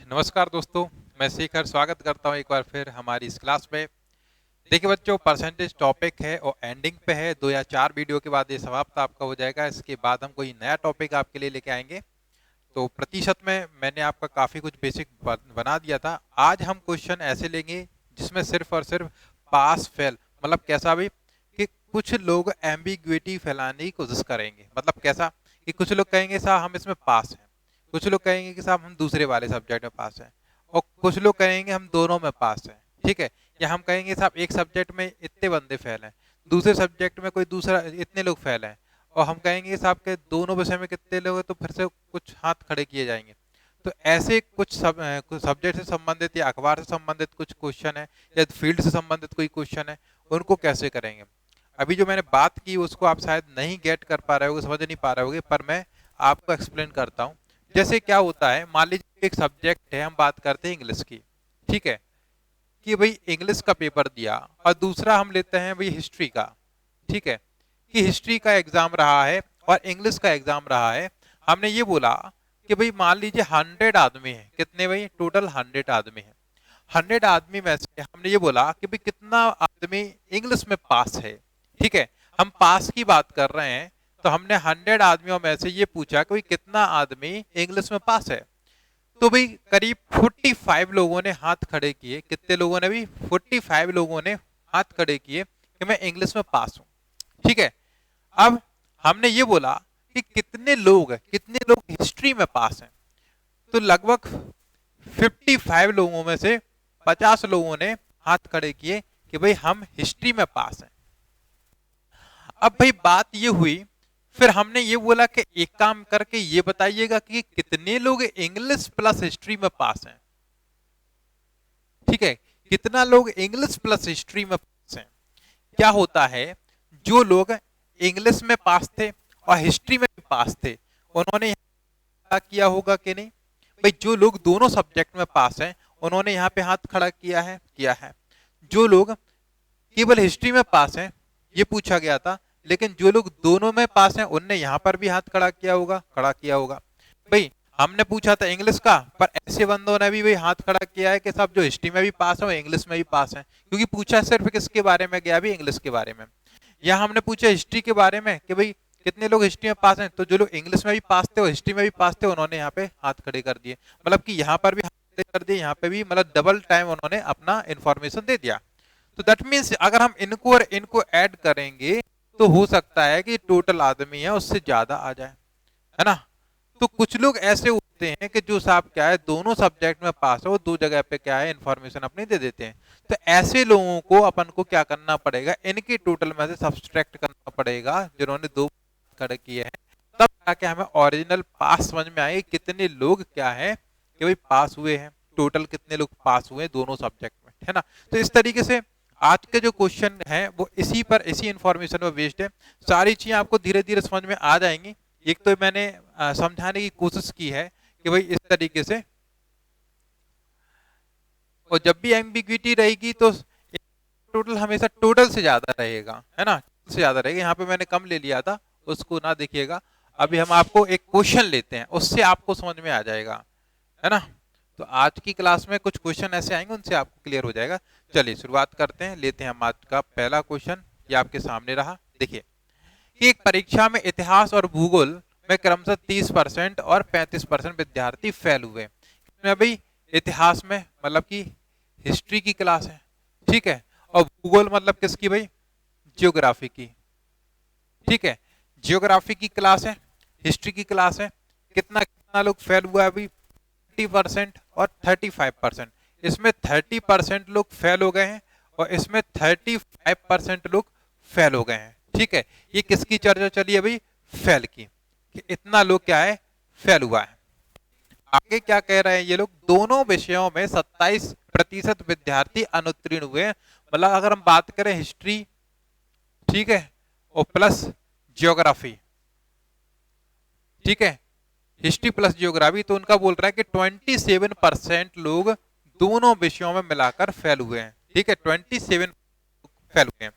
नमस्कार दोस्तों, मैं शेखर स्वागत करता हूं एक बार फिर हमारी इस क्लास में। देखिए बच्चों, परसेंटेज टॉपिक है और एंडिंग पे है। 2 या 4 वीडियो के बाद ये समाप्त आपका हो जाएगा। इसके बाद हम कोई नया टॉपिक आपके लिए लेके आएंगे। तो प्रतिशत में मैंने आपका काफ़ी कुछ बेसिक बना दिया था। आज हम क्वेश्चन ऐसे लेंगे जिसमें सिर्फ और सिर्फ पास फेल, मतलब कैसा भी कि कुछ लोग एम्बिग्विटी फैलाने की कोशिश करेंगे। मतलब कैसा कि कुछ लोग कहेंगे साहब हम इसमें पास हैं, कुछ लोग कहेंगे कि साहब हम दूसरे वाले सब्जेक्ट में पास हैं, और कुछ लोग कहेंगे हम दोनों में पास हैं। ठीक है, या हम कहेंगे साहब एक सब्जेक्ट में इतने बंदे फेल हैं, दूसरे सब्जेक्ट में कोई दूसरा इतने लोग फेल हैं, और हम कहेंगे साहब के दोनों विषय में कितने लोग हैं, तो फिर से कुछ हाथ खड़े किए जाएंगे। तो ऐसे कुछ सब्जेक्ट से संबंधित या अखबार से संबंधित कुछ क्वेश्चन है या फील्ड से संबंधित कोई क्वेश्चन है, उनको कैसे करेंगे। अभी जो मैंने बात की उसको आप शायद नहीं गेट कर पा रहे होगे, समझ नहीं पा रहे होगे, पर मैं आपको एक्सप्लेन करता हूँ। जैसे क्या होता है, मान लीजिए एक सब्जेक्ट है, हम बात करते हैं इंग्लिश की। ठीक है, कि भाई इंग्लिश का पेपर दिया, और दूसरा हम लेते हैं भाई हिस्ट्री का। ठीक है, कि हिस्ट्री का एग्जाम रहा है और इंग्लिश का एग्जाम रहा है। हमने ये बोला कि भाई मान लीजिए 100 आदमी है, कितने भाई टोटल 100 आदमी है। 100 आदमी में से हमने ये बोला कि भाई कितना आदमी इंग्लिश में पास है। ठीक है, हम पास की बात कर रहे हैं, तो हमने 100 आदमियों में से ये पूछा कि भाई कितना आदमी इंग्लिश में पास है। तो भाई करीब 45 लोगों ने हाथ खड़े किए। कितने लोगों ने भी? 45 लोगों ने हाथ खड़े किए कि मैं इंग्लिश में पास हूं। ठीक है, अब हमने ये बोला कि कितने लोग हिस्ट्री में पास हैं। तो लगभग 55 लोगों में से 50 लोगों ने हाथ खड़े किए कि भाई हम हिस्ट्री में पास हैं। अब भाई बात ये हुई, फिर हमने ये बोला कि एक काम करके ये बताइएगा कि कितने लोग इंग्लिश प्लस हिस्ट्री में पास हैं। ठीक है, कितना लोग इंग्लिश प्लस हिस्ट्री में पास हैं। क्या होता है, जो लोग इंग्लिश में पास थे और हिस्ट्री में भी पास थे, उन्होंने यहाँ किया होगा कि नहीं? भाई जो लोग दोनों सब्जेक्ट में पास हैं, उन्होंने यहाँ पे हाथ खड़ा किया है। जो लोग केवल हिस्ट्री में पास हैं, ये पूछा गया था, लेकिन जो लोग दोनों में पास हैं, उनने यहाँ पर भी हाथ खड़ा किया होगा। भाई हमने पूछा था इंग्लिश का, पर ऐसे बंदों ने भी भाई हाथ खड़ा किया है कि सब जो हिस्ट्री में भी पास है, इंग्लिश में भी पास है, क्योंकि पूछा सिर्फ किसके बारे में गया, भी इंग्लिश के बारे में। यहाँ हमने पूछा हिस्ट्री के बारे में कि भाई कितने लोग हिस्ट्री में पास हैं, तो जो लोग इंग्लिश में भी पास थे और हिस्ट्री में भी पास थे, उन्होंने यहाँ पे हाथ खड़े कर दिए। मतलब कि यहाँ पर भी हाथ खड़े कर दिए, यहाँ पे भी, मतलब डबल टाइम उन्होंने अपना इंफॉर्मेशन दे दिया। तो दैट मीन्स अगर हम इनको और इनको ऐड करेंगे, तो हो सकता है कि टोटल आदमी है उससे ज्यादा आ जाए, है ना। तो कुछ लोग ऐसे होते हैं कि जो साहब क्या है, दोनों सब्जेक्ट में पास है, वो दो जगह पे क्या है इंफॉर्मेशन अपनी दे देते हैं। तो ऐसे लोगों को अपन को क्या करना पड़ेगा, इनके टोटल में से सब्सट्रैक्ट करना पड़ेगा जिन्होंने दो खड़े किए हैं। तब जाके हमें ओरिजिनल पास समझ में आएगी, कितने लोग क्या है कि भाई पास हुए हैं, टोटल कितने लोग पास हुए दोनों सब्जेक्ट में, है ना। तो इस तरीके से आज के जो क्वेश्चन है वो इसी इंफॉर्मेशन पर बेस्ड है। सारी चीजें आपको धीरे धीरे समझ में आ जाएंगी। एक तो मैंने समझाने की कोशिश की है कि भाई इस तरीके से, और जब भी एम्बिग्विटी रहेगी तो टोटल हमेशा टोटल से ज्यादा रहेगा, है ना, से ज्यादा रहेगा। यहाँ पे मैंने कम ले लिया था, उसको ना देखिएगा। अभी हम आपको एक क्वेश्चन लेते हैं, उससे आपको समझ में आ जाएगा, है ना। तो आज की क्लास में कुछ क्वेश्चन ऐसे आएंगे, उनसे आपको क्लियर हो जाएगा। चलिए शुरुआत करते हैं, लेते हैं हम आज का पहला क्वेश्चन। ये आपके सामने रहा, देखिए कि एक परीक्षा में इतिहास और भूगोल में क्रमशः 30% और 35% विद्यार्थी फेल हुए। इसमें भाई इतिहास में मतलब कि हिस्ट्री की क्लास है, ठीक है, और भूगोल मतलब किसकी भाई? जियोग्राफी की। ठीक है, जियोग्राफी की क्लास है, हिस्ट्री की क्लास है। कितना कितना लोग फेल हुआ है अभी? 30% और 35%। इसमें 30% लोग फेल हो गए हैं और इसमें 35% लोग फेल हो गए हैं। ठीक है, ये किसकी चर्चा चली है भाई? फेल की, कि इतना लोग क्या है, फेल हुआ है। आगे क्या कह रहे हैं ये लोग? दोनों विषयों में 27% विद्यार्थी अनुत्तीर्ण हुए हैं। मतलब अगर हम बात करें हिस्ट्री, ठीक है, और प्लस जियोग्राफी, ठीक है, हिस्ट्री प्लस जियोग्राफी, तो उनका बोल रहा है कि 27% लोग दोनों विषयों में मिलाकर फेल हुए हैं। ठीक है, 27 फेल हुए हैं।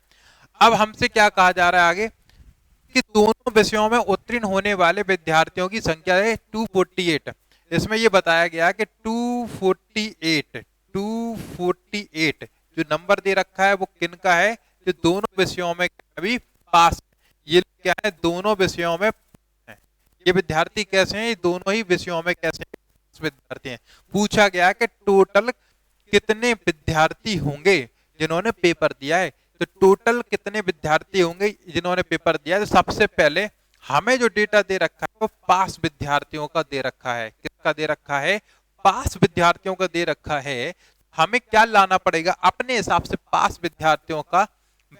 अब हमसे क्या कहा जा रहा है आगे, कि दोनों विषयों में उत्तीर्ण होने वाले विद्यार्थियों की संख्या है 248। इसमें ये बताया गया कि 248 जो नंबर दे रखा है वो किन का है, जो दोनों विषयों में अभी पास है। ये क्या है, दोनों विषयों में है। ये विद्यार्थी कैसे हैं, ये दोनों ही विषयों में कैसे विद्यार्थी हैं। पूछा गया कि टोटल कितने विद्यार्थी होंगे जिन्होंने पेपर दिया है, तो टोटल कितने विद्यार्थी होंगे जिन्होंने पेपर दिया है। तो सबसे पहले हमें जो डेटा दे रखा है वो पास विद्यार्थियों का दे रखा है। किसका दे रखा है, पास विद्यार्थियों का दे रखा है। हमें क्या लाना पड़ेगा, अपने हिसाब से पास विद्यार्थियों का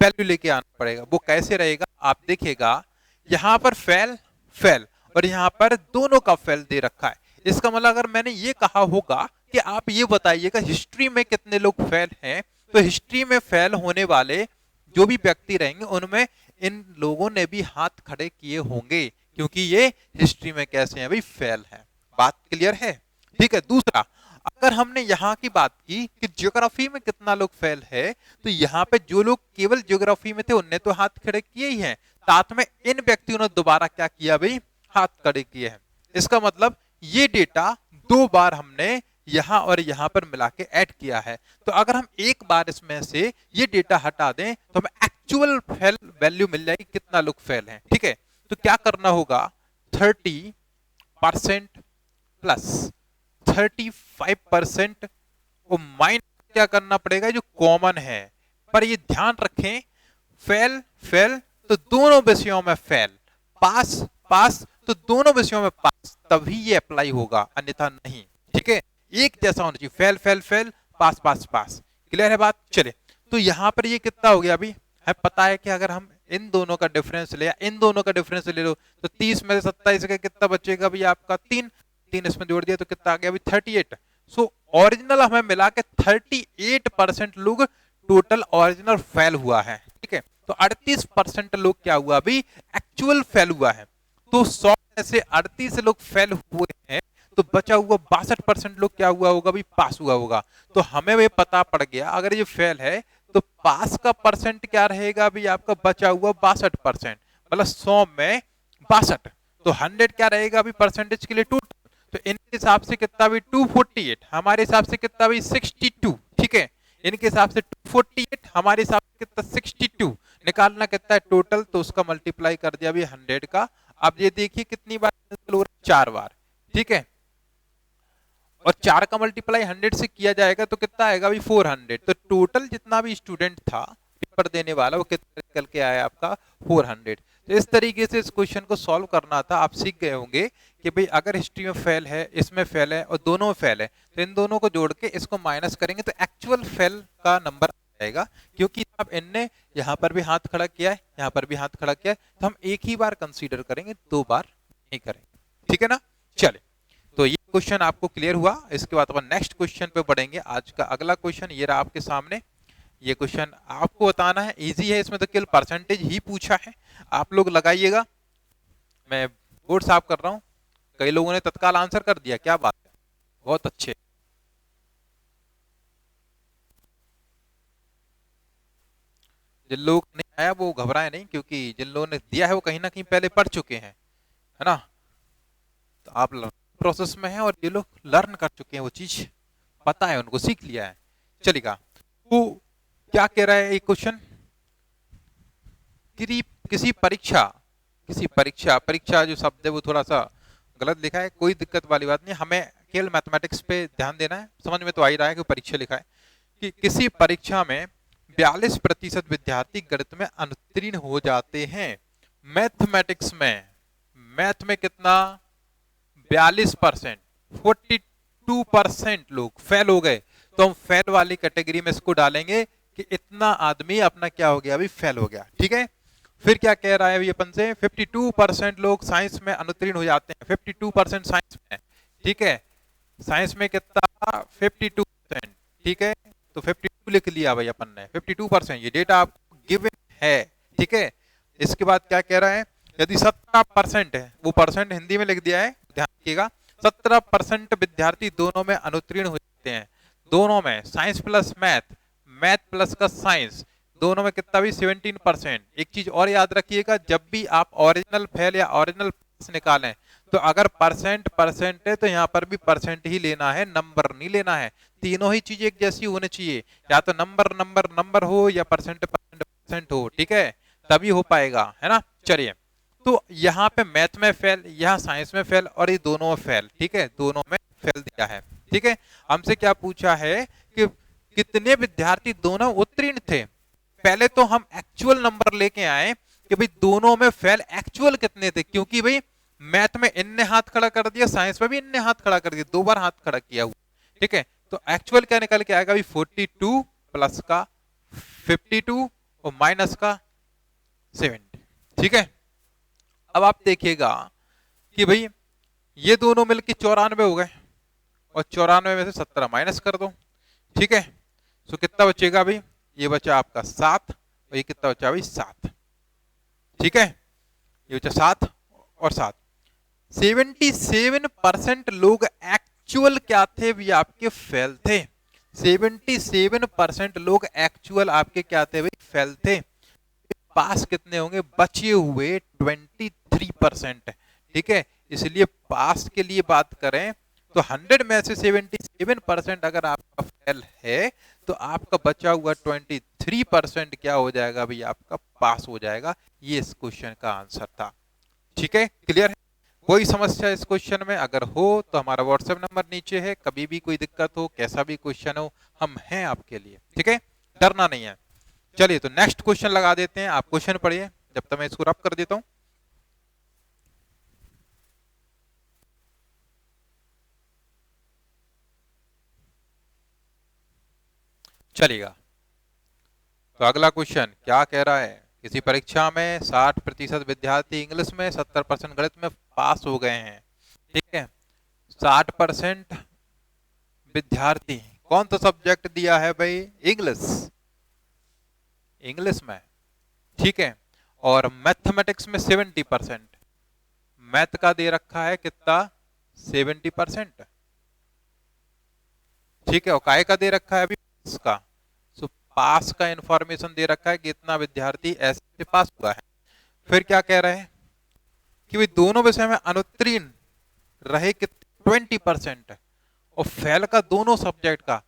वैल्यू लेके आना पड़ेगा। वो कैसे रहेगा, आप देखिएगा यहां पर फेल फेल और यहां पर दोनों का फेल दे रखा है। इसका मतलब अगर मैंने ये कहा होगा कि आप ये बताइएगा हिस्ट्री में कितने लोग फेल हैं, तो हिस्ट्री में फेल होने वाले जो भी व्यक्ति रहेंगे उनमें इन लोगों ने भी हाथ खड़े किए होंगे, क्योंकि ये हिस्ट्री में कैसे हैं भाई, फेल है। बात क्लियर है, ठीक है। दूसरा, अगर हमने यहाँ की बात की कि ज्योग्राफी में कितना लोग फेल है, तो यहाँ पे जो लोग केवल ज्योग्राफी में थे उनने तो हाथ खड़े किए ही हैं, साथ में इन व्यक्तियों ने दोबारा क्या किया भाई, हाथ खड़े किए हैं। इसका मतलब ये डेटा दो बार हमने यहां और यहां पर मिला के ऐड किया है। तो अगर हम एक बार इसमें से ये डेटा हटा दें तो हमें एक्चुअल फेल वैल्यू मिल जाएगी, कितना लोग फेल हैं, ठीक है। तो क्या करना होगा, 30% प्लस 35% और माइनस क्या करना पड़ेगा, जो कॉमन है। पर ये ध्यान रखें, फेल फेल तो दोनों विषयों में फेल, पास पास तो दोनों विषयों में पास, तभी ये अप्लाई होगा, अन्यथा नहीं, ठीक है। एक जैसा होना चाहिए, फेल फेल फेल, पास पास पास। क्लियर है बात, चले। तो यहां पर ये कितना हो गया अभी, है पता है कि अगर हम इन दोनों का डिफरेंस ले या इन दोनों का डिफरेंस ले लो तो 30 में से 27 का कितना बचेगा अभी आपका, 3 इसमें जोड़ दिया तो कितना आ गया अभी 38। सो ओरिजिनल हमें मिला के 38% लोग टोटल ओरिजिनल फेल हुआ है, ठीक है। तो 38% लोग क्या हुआ अभी, एक्चुअल फेल हुआ है। तो 100 में से 38 लोग फेल हुए हैं, तो बचा हुआ 62% लोग क्या हुआ होगा अभी, पास हुआ होगा। तो हमें भी पता पड़ गया अगर ये फेल है तो पास का परसेंट क्या रहेगा अभी आपका, बचा हुआ 62%, मतलब 100 में 62, तो 100 क्या रहेगा अभी परसेंटेज के लिए टोटल। तो इनके हिसाब से कितना भी 248, हमारे हिसाब से कितना भी 62, ठीक है। इनके हिसाब से 248, हमारे हिसाब से कितना 62, निकालना कितना है टोटल, तो उसका मल्टीप्लाई कर दिया अभी 100 का। अब ये देखिए कितनी बार, 4 बार, ठीक है। और 4 का मल्टीप्लाई 100 से किया जाएगा तो कितना आएगा अभी 400। तो टोटल जितना भी स्टूडेंट था पेपर देने वाला वो कितना निकल के आया आपका 400। तो इस तरीके से इस क्वेश्चन को सॉल्व करना था। आप सीख गए होंगे कि भाई अगर हिस्ट्री में फेल है, इसमें फेल है और दोनों में फेल है, तो इन दोनों को जोड़ के इसको माइनस करेंगे तो एक्चुअल फेल का नंबर आएगा। क्योंकि अब इनने यहाँ पर भी हाथ खड़ा किया है, यहाँ पर भी हाथ खड़ा किया है, तो हम एक ही बार कंसीडर करेंगे, 2 बार नहीं करेंगे, ठीक है ना। चले, तो ये क्वेश्चन आपको क्लियर हुआ। इसके बाद अपन नेक्स्ट क्वेश्चन पे बढ़ेंगे। आज का अगला क्वेश्चन ये रहा आपके सामने। ये क्वेश्चन आपको बताना है, इजी है, इसमें तो केवल परसेंटेज ही पूछा है, आप लोग लगाइएगा। मैं बोर्ड साफ कर रहा हूँ, कई लोगों ने तत्काल आंसर कर दिया, क्या बात है, बहुत अच्छे। जिन लोग नहीं आया वो घबराए नहीं, क्योंकि जिन लोगों ने दिया है वो कहीं ना कहीं पहले पढ़ चुके हैं, है ना। तो आप प्रोसेस में है और ये लोग लर्न कर चुके हैं, वो चीज पता है उनको, सीख लिया है। चलेगा, तो क्या कह रहा है एक क्वेश्चन, किसी परीक्षा जो शब्द है वो थोड़ा सा गलत लिखा है, कोई दिक्कत वाली बात नहीं, हमें केवल मैथमेटिक्स पे ध्यान देना है। समझ में तो आ ही रहा है कि परीक्षा लिखा है कि किसी परीक्षा में 42% विद्यार्थी गणित में अनुत्तीर्ण हो जाते हैं। मैथमेटिक्स में, मैथ में कितना, 42%, 42% लोग फेल हो गए। तो हम फेल वाली कैटेगरी में इसको डालेंगे कि इतना आदमी अपना क्या हो गया अभी, फेल हो गया, ठीक है। फिर क्या कह रहा है अभी अपन से, 52% लोग साइंस में अनुत्तीर्ण हो जाते हैं, 52% साइंस में, ठीक है। साइंस में कितना, 52%, ठीक है। तो 52 लिख लिया भाई अपन ने, 52%, ये डेटा आपको गिवन है, ठीक है। इसके बाद क्या कह रहा है, यदि 17% है, वो परसेंट हिंदी में लिख दिया है, ध्यान रखिएगा, 17% विद्यार्थी दोनों में अनुत्तीर्ण हो जाते हैं, दोनों में, science plus math, math plus का साइंस, दोनों में कितना भी 17%। एक चीज और याद रखिएगा, जब भी आप ओरिजिनल फेल या ओरिजिनल पास निकालें तो अगर परसेंट परसेंट है तो यहाँ पर भी परसेंट ही लेना है, नंबर नहीं लेना है। तीनों ही चीजें एक जैसी होनी चाहिए, या तो नंबर नंबर नंबर हो या परसेंट परसेंट परसेंट हो, ठीक है, तभी हो पाएगा, है ना। चलिए, तो यहाँ पे मैथ में फेल, यहाँ साइंस में फेल, और ये दोनों में फेल, ठीक है, दोनों में फेल दिया है, ठीक है। हमसे क्या पूछा है कि कितने विद्यार्थी दोनों उत्तीर्ण थे। पहले तो हम एक्चुअल नंबर लेके आए कि भाई दोनों में फेल एक्चुअल कितने थे, क्योंकि भाई मैथ में इनने हाथ खड़ा कर दिया, साइंस में भी इनने हाथ खड़ा कर दिया, 2 बार हाथ खड़ा किया हुआ, ठीक है। तो एक्चुअल क्या निकल के आएगा भाई, 42 प्लस का 52 और माइनस का 70, ठीक है। अब आप देखिएगा कि भाई ये दोनों मिलके 94 हो गए, और 94 में से 17 माइनस कर दो, ठीक है। तो कितना बचेगा भाई, ये बचा आपका 7, और ये कितना बचा भाई 7, ठीक है, ये बचा 7 और 7। 77% लोग एक्चुअल क्या थे भी, आपके फेल थे। 77% लोग एक्चुअल आपके क्या थे भाई, फेल थे। पास कितने होंगे, बचे हुए 23%, ठीक है। इसलिए पास के लिए बात करें तो 100 में से 77% अगर आपका फेल है, तो आपका बचा हुआ 23% क्या हो जाएगा भाई, आपका पास हो जाएगा। ये इस क्वेश्चन का आंसर था, ठीक है, क्लियर है। कोई समस्या इस क्वेश्चन में अगर हो तो हमारा व्हाट्सएप नंबर नीचे है, कभी भी कोई दिक्कत हो, कैसा भी क्वेश्चन हो, हम हैं आपके लिए, ठीक है, डरना नहीं है। चलिए, तो नेक्स्ट क्वेश्चन लगा देते हैं, आप क्वेश्चन पढ़िए जब तक मैं इसको रब कर देता हूं। चलिएगा, तो अगला क्वेश्चन क्या कह रहा है, किसी परीक्षा में 60% विद्यार्थी इंग्लिश में, 70% गणित में पास हो गए हैं, ठीक है। 60% विद्यार्थी, कौन सा सब्जेक्ट दिया है भाई, इंग्लिश, इंग्लिश में, ठीक है। और मैथमेटिक्स में 70%, मैथ का दे रखा है कितना, 70%, ठीक है। और काय का दे रखा है अभी, का, सो पास का इंफॉर्मेशन दे रखा है कि इतना विद्यार्थी ऐसे पास हुआ है। फिर क्या कह रहे हैं कि भाई दोनों विषय में अनुत्तीर्ण रहे कितने, 20%, और फेल का दोनों सब्जेक्ट का,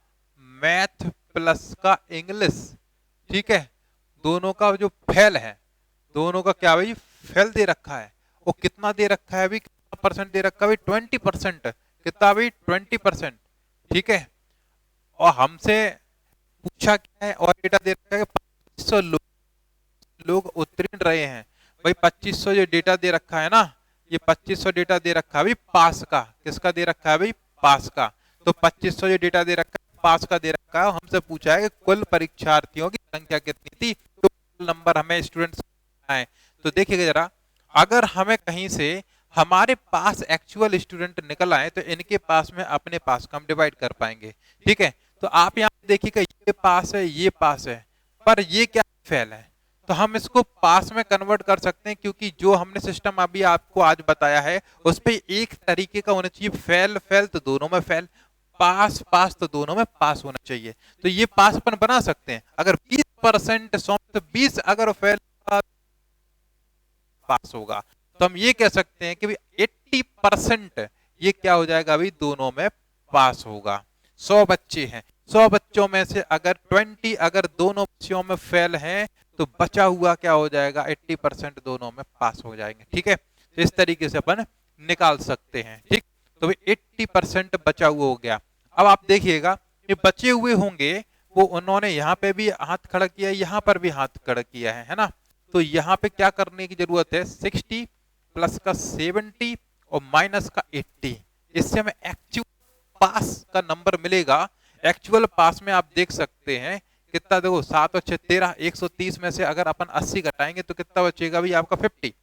मैथ प्लस का इंग्लिश, ठीक है, दोनों का जो फेल है, दोनों का क्या भाई फेल दे रखा है। और कितना दे रखा है भाई, कितना परसेंट दे रखा है भाई, 20%, कितना भाई 20%, ठीक है। और हमसे पूछा क्या है, और डेटा दे रखा है 2500 लोग उत्तीर्ण रहे हैं। भाई 2500 जो डेटा दे रखा है ना, ये 2500 डेटा दे रखा है भाई पास का, किसका दे रखा है भाई, पास का। तो 2500 जो डेटा दे रखा है पास का दे रखा है, हमसे पूछा है कि कुल परीक्षार्थियों की संख्या कितनी थी, तो नंबर हमें स्टूडेंट्स आए। तो देखिएगा जरा, अगर हमें कहीं से हमारे पास एक्चुअल स्टूडेंट निकल आए, तो इनके पास में अपने पास का हम डिवाइड कर पाएंगे, ठीक है। तो आप यहाँ देखिएगा, ये पास है, ये पास है, पर ये क्या फेल है, तो हम इसको पास में कन्वर्ट कर सकते हैं, क्योंकि जो हमने सिस्टम अभी आपको आज बताया है उस पे एक तरीके का होना चाहिए, फेल फेल तो दोनों में फेल, पास पास तो दोनों में पास होना चाहिए। तो ये पास अपन बना सकते हैं, अगर 20% 100 तो 20 अगर फेल पास होगा, तो हम ये कह सकते हैं कि 80% ये क्या हो जाएगा अभी, दोनों में पास होगा। 100 बच्चे हैं, 100 बच्चों में से अगर 20 अगर दोनों बच्चों में फेल हैं, तो बचा हुआ क्या हो जाएगा, 80% दोनों में पास हो जाएंगे, ठीक है। तो इस तरीके से अपन निकाल सकते हैं, ठीक। तो 80% बचा हुआ हो गया। अब आप देखिएगा, ये बचे हुए होंगे वो उन्होंने यहाँ पे भी हाथ खड़ा किया, यहाँ पर भी हाथ खड़ा किया है ना। तो यहाँ पे क्या करने की जरूरत है, 60 प्लस का 70 और माइनस का 80, इससे हमें एक्चुअल पास का नंबर मिलेगा। एक्चुअल पास में आप देख सकते हैं कितना, देखो 7 और 6 13, 130 में से अगर अपन 80 घटाएंगे तो कितना बचेगा भाई आपका 50।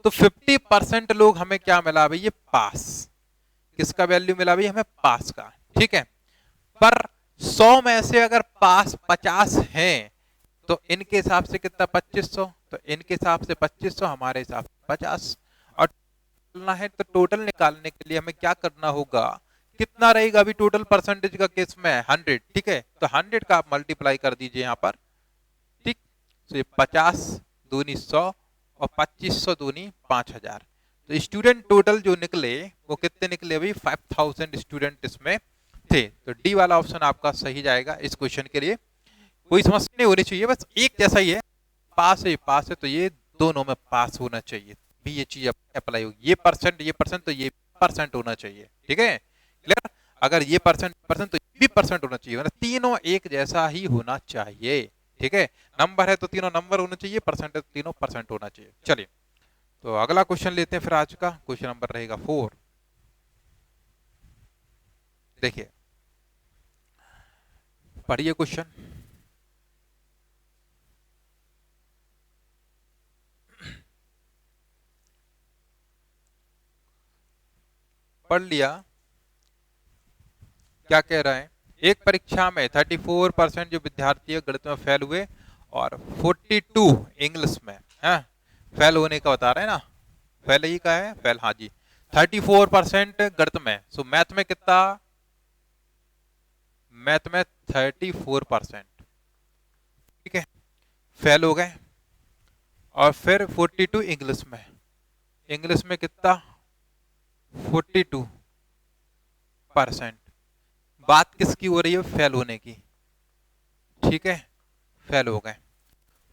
तो 50% लोग हमें क्या मिला भाई, ये पास, किसका वैल्यू मिला भाई हमें, पास का, ठीक है। पर 100 में से अगर पास 50 हैं, तो इनके हिसाब से कितना 2500, तो इनके हिसाब से 2500, हमारे हिसाब से 50। और निकालना है तो टोटल निकालने के लिए हमें क्या करना होगा, कितना रहेगा अभी टोटल परसेंटेज का केस में 100, ठीक है। तो 100 का आप मल्टीप्लाई कर दीजिए यहाँ पर, ठीक। तो ये 50 दूनी 100 और 2500 दूनी 5000, तो स्टूडेंट टोटल जो निकले वो कितने निकले भाई, 5000 स्टूडेंट इसमें थे। तो डी वाला ऑप्शन आपका सही जाएगा इस क्वेश्चन के लिए। कोई समस्या नहीं होनी चाहिए, बस एक जैसा ही है, पास है तो ये दोनों में पास होना चाहिए, भी ये चीज अप्लाई होगी। ये परसेंट तो ये परसेंट होना चाहिए, ठीक है, क्लियर। अगर ये परसेंट तो ये भी परसेंट होना चाहिए, मतलब तीनों एक जैसा ही होना चाहिए, ठीक है। नंबर है तो तीनों नंबर होना चाहिए, परसेंट है तो तीनों परसेंट होना चाहिए। चलिए, तो अगला क्वेश्चन लेते हैं फिर आज का। क्वेश्चन नंबर रहेगा 4। देखिए, पढ़िए क्वेश्चन। पढ़ लिया, क्या कह रहा है। एक परीक्षा में 34% जो विद्यार्थी गणित में फेल हुए और 42 इंग्लिश में है फेल होने का बता रहे हैं ना। फेल ही का है, फेल, हाँ जी। 34% गणित में, सो मैथ में कितना, मैथ में 34%, ठीक है, फेल हो गए। और फिर 42 इंग्लिश में, इंग्लिश में कितना, 42%। बात किसकी हो रही है, फेल होने की, ठीक है, फेल हो गए।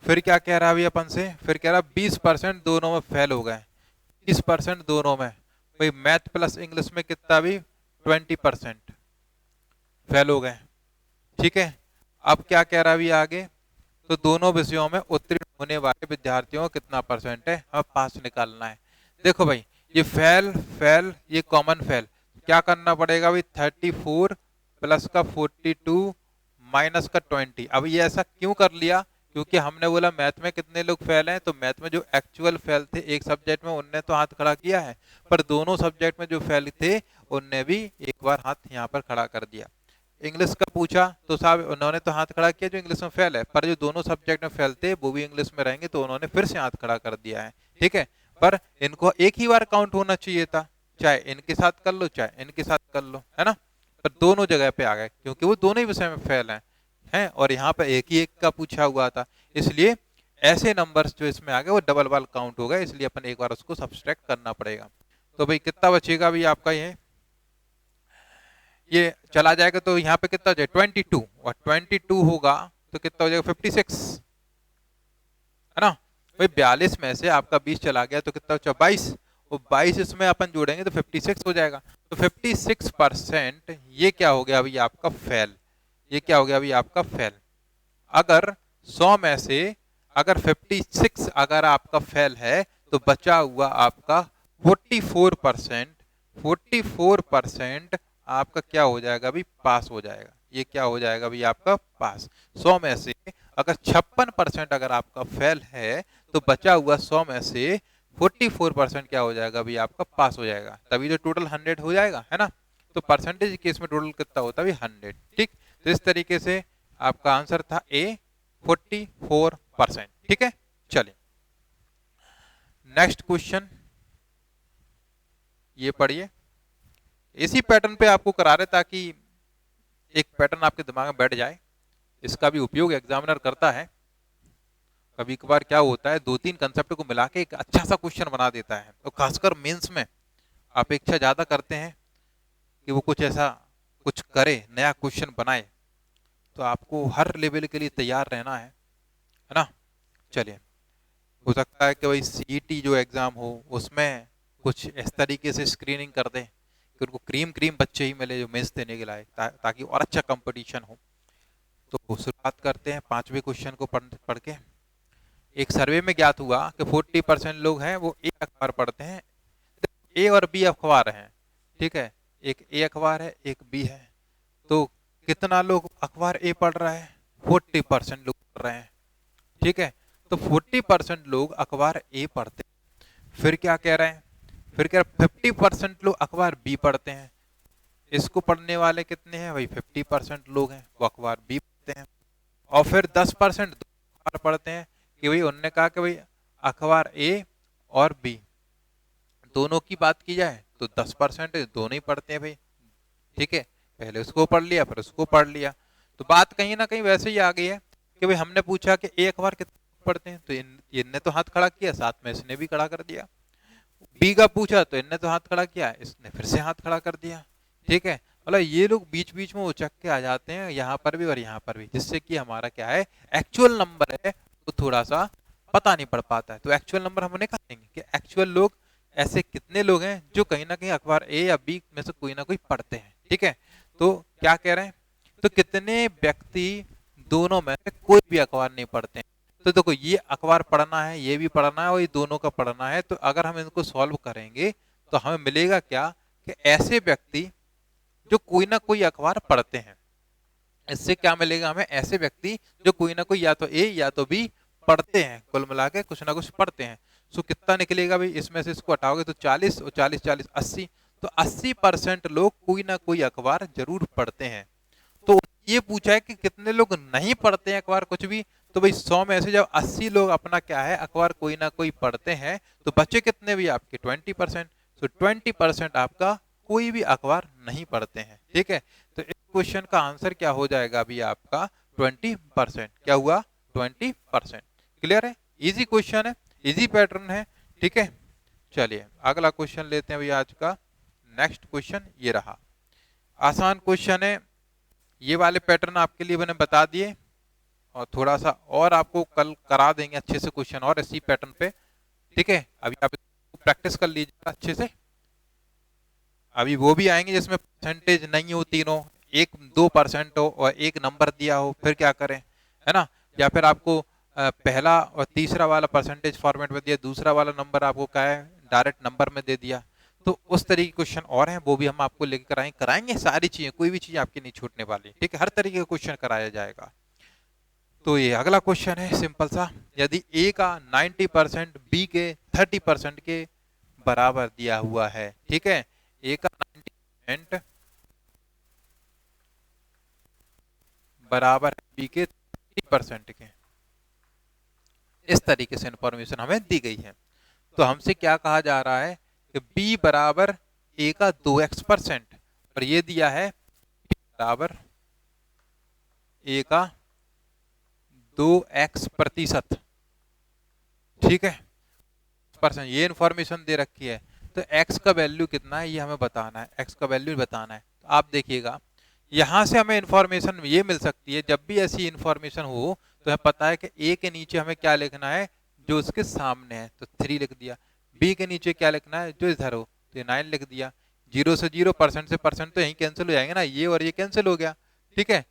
फिर क्या कह रहा है अभी अपन से, फिर कह रहा 20% दोनों में फेल हो गए, 20% दोनों में, भाई मैथ प्लस इंग्लिश में कितना, भी 20% फेल हो गए, ठीक है। अब क्या कह रहा है अभी आगे, तो दोनों विषयों में उत्तीर्ण होने वाले विद्यार्थियों को कितना परसेंट है, हमें पास निकालना है। देखो भाई, ये फेल फेल, ये कॉमन फेल, क्या करना पड़ेगा भाई, 34 प्लस का 42 माइनस का 20। अब ये ऐसा क्यों कर लिया, क्योंकि हमने बोला मैथ में कितने लोग फेल हैं, तो मैथ में जो एक्चुअल फेल थे एक सब्जेक्ट में उनने तो हाथ खड़ा किया है, पर दोनों सब्जेक्ट में जो फेल थे उनने भी एक बार हाथ यहाँ पर खड़ा कर दिया। इंग्लिश का पूछा तो साहब उन्होंने तो हाथ खड़ा किया जो इंग्लिश में फेल है, पर जो दोनों सब्जेक्ट में फेल थे वो भी इंग्लिश में रहेंगे, तो उन्होंने फिर से हाथ खड़ा कर दिया है, ठीक है। पर इनको एक ही बार काउंट होना चाहिए था, चाहे इनके साथ कर लो चाहे इनके साथ कर लो, है ना। पर दोनों जगह पे आ गए क्योंकि वो दोनों ही विषय में फेल हैं, और यहाँ पे एक ही एक का पूछा हुआ था, इसलिए ऐसे नंबर्स जो इसमें आ गए वो डबल बार काउंट हो गए, इसलिए अपन एक बार उसको सब्सट्रैक्ट करना पड़ेगा। तो भाई कितना बचेगा भाई आपका, ये चला जाएगा तो यहाँ पे कितना हो जाएगा 22, और 22 होगा तो कितना हो जाएगा 56, है ना। भाई 42 में से आपका 20 चला गया तो कितना हो 22, और 22 इसमें अपन जोड़ेंगे तो 56 हो जाएगा। तो 56% ये क्या हो गया अभी आपका फेल, ये क्या हो गया अभी आपका फेल। अगर 100 में से अगर 56 अगर आपका फेल है तो बचा हुआ आपका 44%, 44% आपका क्या हो जाएगा अभी, पास हो जाएगा। ये क्या हो जाएगा अभी आपका पास। 100 में से अगर 56% अगर आपका फेल है तो बचा हुआ 100 में से 44% क्या हो जाएगा अभी आपका पास हो जाएगा, तभी तो टोटल 100 हो जाएगा, है ना। तो परसेंटेज केस में टोटल कितना होता है 100, ठीक। तो इस तरीके से आपका आंसर था ए, 44%, ठीक है। चलिए नेक्स्ट क्वेश्चन, ये पढ़िए। इसी पैटर्न पे आपको करा रहे ताकि एक पैटर्न आपके दिमाग में बैठ जाए, इसका भी उपयोग एग्जामिनर करता है। कभी कभार क्या होता है, 2-3 कंसेप्ट को मिला के एक अच्छा सा क्वेश्चन बना देता है, तो खासकर मेंस में अपेक्षा ज्यादा करते हैं कि वो कुछ ऐसा कुछ करे, नया क्वेश्चन बनाए, तो आपको हर लेवल के लिए तैयार रहना है ना। चलिए, हो सकता है कि भाई सीईटी जो एग्जाम हो उसमें कुछ इस तरीके से स्क्रीनिंग कर दें कि उनको क्रीम क्रीम बच्चे ही मिले जो मेंस देने के लायक, ताकि और अच्छा कंपटीशन हो। तो शुरुआत करते हैं 5वें क्वेश्चन को पढ़ के। एक सर्वे में ज्ञात हुआ कि 40% लोग हैं वो ए अखबार पढ़ते हैं। ए और बी अखबार हैं, ठीक है, एक ए अखबार है एक बी है, तो कितना लोग अखबार ए पढ़ रहा है, 40% लोग पढ़ रहे हैं, ठीक है। तो 40% लोग अखबार ए पढ़ते हैं। फिर क्या कह रहे हैं, फिर कह रहे 50% लोग अखबार बी पढ़ते हैं। इसको पढ़ने वाले कितने हैं भाई, 50% लोग हैं वो अखबार बी पढ़ते हैं। और फिर 10% अखबार पढ़ते हैं, कि भाई उन्होंने कहा कि भाई अखबार ए और बी दोनों की बात की जाए तो 10% दोनों ही पढ़ते हैं भाई, ठीक है। पहले उसको पढ़ लिया फिर उसको पढ़ लिया, तो बात कहीं ना कहीं वैसे ही आ गई है कि भाई हमने पूछा कि एक अखबार कितने पढ़ते हैं, तो इनने तो हाथ खड़ा किया, साथ में इसने भी खड़ा कर दिया। बी का पूछा तो इनने तो हाथ खड़ा किया, इसने फिर से हाथ खड़ा कर दिया। ठीक है, मतलब ये लोग बीच बीच में उचक के आ जाते हैं, यहाँ पर भी और यहाँ पर भी, जिससे कि हमारा क्या है, एक्चुअल नंबर है तो थोड़ा सा पता नहीं पड़ पाता है। तो एक्चुअल नंबर हम निकालेंगे कि एक्चुअल लोग ऐसे कितने लोग हैं जो कहीं ना कहीं अखबार ए या बी में से कोई ना कोई पढ़ते हैं। ठीक है, तो क्या कह रहे हैं, तो कितने व्यक्ति दोनों में से कोई भी अखबार नहीं पढ़ते हैं। तो देखो ये अखबार पढ़ना है, ये भी पढ़ना है और ये दोनों का पढ़ना है, तो अगर हम इनको सॉल्व करेंगे तो हमें मिलेगा क्या, कि ऐसे व्यक्ति जो कोई ना कोई अखबार पढ़ते हैं। इससे क्या मिलेगा हमें, ऐसे व्यक्ति जो कोई ना कोई या तो ए या तो बी पढ़ते हैं, कुल मिला के कुछ ना कुछ पढ़ते हैं। सो कितना निकलेगा भाई, इसमें से इसको हटाओगे तो 40 और 40 40 80, तो 80% लोग कोई ना कोई अखबार जरूर पढ़ते हैं। तो ये पूछा है कि कितने लोग नहीं पढ़ते हैं अखबार कुछ भी, तो भाई 100 में से जब 80 लोग अपना क्या है अखबार कोई ना कोई पढ़ते हैं, तो बच्चे कितने भी आपके 20%। सो 20% आपका कोई भी अखबार नहीं पढ़ते हैं। ठीक है, तो इस क्वेश्चन का आंसर क्या हो जाएगा अभी आपका 20%। क्या हुआ, 20%। क्लियर है, इजी क्वेश्चन है, इजी पैटर्न है। ठीक है, चलिए अगला क्वेश्चन लेते हैं भाई आज का। नेक्स्ट क्वेश्चन ये रहा, आसान क्वेश्चन है, ये वाले पैटर्न आपके लिए मैंने बता दिए और थोड़ा सा और आपको कल करा देंगे अच्छे से क्वेश्चन और इसी पैटर्न पे। ठीक है, अभी आप प्रैक्टिस कर लीजिए अच्छे से। अभी वो भी आएंगे जिसमें परसेंटेज नहीं हो, तीनों 1-2% हो और एक नंबर दिया हो, फिर क्या करें, है ना। या फिर आपको पहला और तीसरा वाला परसेंटेज फॉर्मेट में दिया, दूसरा वाला नंबर आपको क्या है डायरेक्ट नंबर में दे दिया। तो उस तरीके के क्वेश्चन और हैं, वो भी हम आपको लेकर कराएंगे सारी चीजें, कोई भी चीज आपकी नहीं छूटने वाली। ठीक है, हर तरीके का क्वेश्चन कराया जाएगा। तो ये अगला क्वेश्चन है सिंपल सा, यदि ए का 90% बी के 30% के बराबर दिया हुआ है। ठीक है, ए का 90% बराबर है बी के 30% के, इस तरीके से इंफॉर्मेशन हमें दी गई है। तो हमसे क्या कहा जा रहा है कि b बराबर a का 2x% और ये दिया है b बराबर a का 2x%। ठीक है, परसेंट ये इंफॉर्मेशन दे रखी है, तो x का वैल्यू कितना है ये हमें बताना है, x का वैल्यू बताना है। तो आप देखिएगा यहां से हमें इंफॉर्मेशन ये मिल सकती है, जब भी ऐसी इंफॉर्मेशन हो तो हमें पता है कि a के नीचे हमें क्या लिखना है जो उसके सामने है, तो 3 लिख दिया। b के नीचे क्या लिखना है जो इधर हो, तो 9 लिख दिया। 0 से 0, परसेंट से परसेंट तो यहीं कैंसिल हो जाएंगे ना, ये और ये कैंसिल हो गया। ठीक है,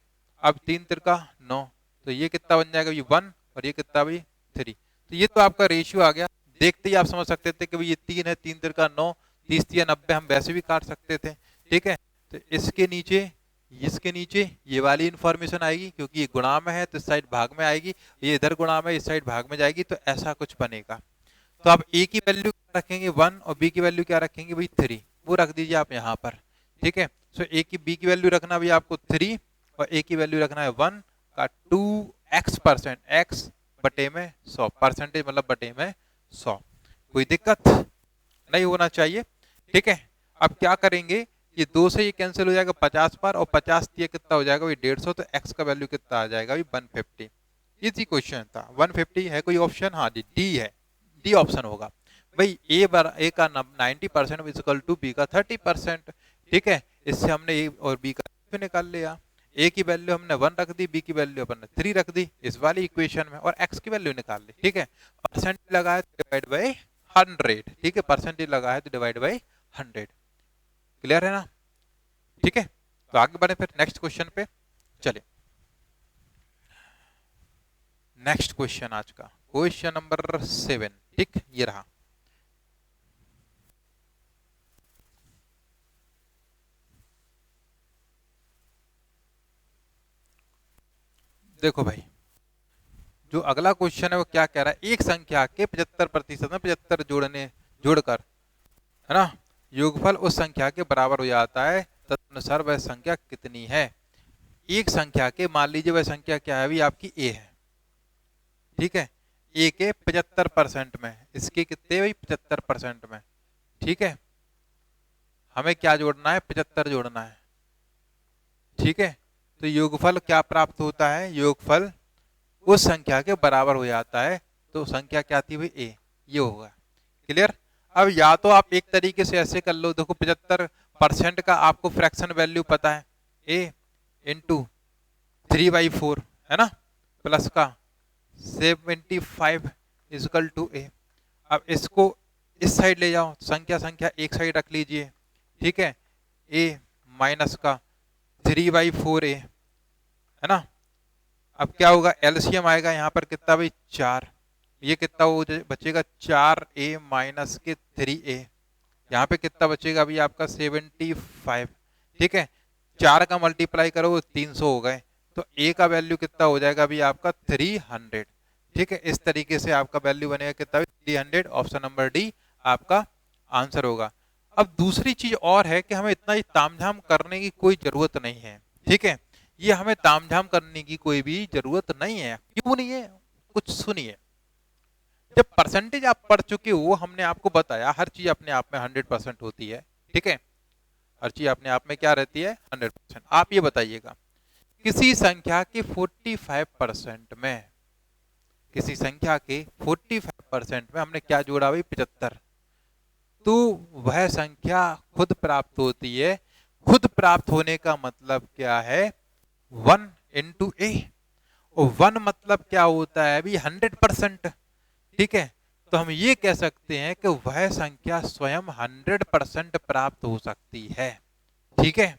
अब 3 तिरका 9, तो ये कितना बन जाएगा, ये 1 और ये कितना भाई 3। तो ये तो आपका रेशियो आ गया। देखते ही आप समझ सकते थे कि भाई ये 3 है, 3 तिरका 9, 30 या 90 हम वैसे भी काट सकते थे। ठीक है, तो इसके नीचे ये वाली इंफॉर्मेशन आएगी, क्योंकि ये गुणा में है तो इस साइड भाग में आएगी, ये इधर गुणा में इस साइड भाग में जाएगी, तो ऐसा कुछ बनेगा। तो आप a की वैल्यू क्या रखेंगे 1 और b की वैल्यू क्या रखेंगे भाई 3, वो रख दीजिए आप यहाँ पर। ठीक है, सो b की वैल्यू रखना भी आपको 3 और a की वैल्यू रखना है 1 का 2x%, x बटे में 100, परसेंटेज मतलब बटे में 100। कोई दिक्कत नहीं होना चाहिए। ठीक है, अब क्या करेंगे, ये 2 से ये कैंसिल हो जाएगा 50 पर, और 50 दिया कितना हो जाएगा भाई 150, तो x का वैल्यू कितना आ जाएगा भाई 150। इजी क्वेश्चन था, 150 है कोई ऑप्शन, हाँ जी डी है, डी ऑप्शन होगा भाई। ए का 90% इक्वल टू बी का 30%। ठीक है, इससे हमने ए और बी का भी निकाल लिया। ए की वैल्यू हमने 1 रख दी, बी की वैल्यू अपन ने 3 रख दी इस वाली इक्वेशन में, और एक्स की वैल्यू निकाल ली। ठीक है, परसेंट लगा है तो डिवाइड बाई 100। ठीक है, परसेंटेज लगा है तो डिवाइड बाई 100। क्लियर है ना। ठीक है, तो आगे बढ़े फिर नेक्स्ट क्वेश्चन पे। चलिए नेक्स्ट क्वेश्चन आज का क्वेश्चन नंबर 7। ठीक, ये रहा, देखो भाई जो अगला क्वेश्चन है वो क्या कह रहा है, एक संख्या के 75% में 75 जोड़कर, है ना, योगफल उस संख्या के बराबर हो जाता है, तदनुसार वह संख्या कितनी है। एक संख्या के, मान लीजिए वह संख्या क्या है, अभी आपकी ए है। ठीक है, ए के 75% में, इसके कितने भाई 75% में। ठीक है, हमें क्या जोड़ना है, 75 जोड़ना है। ठीक है, तो योगफल क्या प्राप्त होता है, योगफल उस संख्या के बराबर हो जाता है, तो संख्या क्या थी भाई ए, ये होगा। क्लियर। अब या तो आप एक तरीके से ऐसे कर लो, देखो 75% का आपको फ्रैक्शन वैल्यू पता है, ए इंटू 3/4 है ना, प्लस का 75 इजकल टू ए। अब इसको इस साइड ले जाओ, संख्या संख्या एक साइड रख लीजिए, ठीक है, ए माइनस का 3/4 ए है ना। अब क्या होगा, एलसीएम आएगा यहाँ पर कितना भाई 4, ये कितना हो बचेगा 4a माइनस के 3a, यहाँ पे कितना बचेगा अभी आपका 75, ठीक है, 4 का मल्टीप्लाई करो 300 हो गए, तो a का वैल्यू कितना हो जाएगा अभी आपका 300, ठीक है। इस तरीके से आपका वैल्यू बनेगा कितना 300, ऑप्शन नंबर डी आपका आंसर होगा। अब दूसरी चीज और है कि हमें इतना ही तामझाम करने की कोई जरूरत नहीं है, ठीक है, ये हमें तामझाम करने की कोई भी जरूरत नहीं है। क्यों नहीं है, कुछ सुनिए। जब परसेंटेज आप पढ़ चुके हो, हमने आपको बताया हर चीज अपने आप में 100% होती है, ठीक है, हर चीज अपने आप में क्या रहती है 100%। आप ये बताइएगा, किसी संख्या के 45% में, किसी संख्या के 45% में हमने क्या जोड़ा भाई 75, तो वह संख्या खुद प्राप्त होती है। खुद प्राप्त होने का मतलब क्या है, 1 इंटू ए, और 1 मतलब क्या होता है अभी 100%, ठीक है। तो हम ये कह सकते हैं कि वह संख्या स्वयं 100% प्राप्त हो सकती है, ठीक है।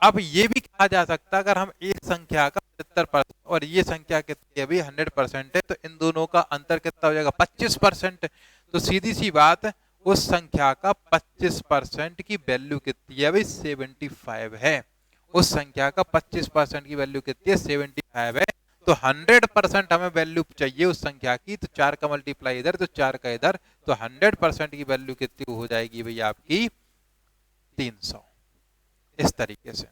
अब ये भी कहा जा सकता है, अगर हम एक संख्या का 75% और ये संख्या कितनी अभी 100% है, तो इन दोनों का अंतर कितना हो जाएगा 25%। तो सीधी सी बात, उस संख्या का 25% की वैल्यू कितनी है अभी 75 है। उस संख्या का 25% की वैल्यू कितनी है 75 है। तो 100% हमें वैल्यू चाहिए उस संख्या की, तो 4 का मल्टीप्लाई इधर तो 4 का इधर, तो 100% की वैल्यू कितनी हो जाएगी भैया आपकी 300। इस तरीके से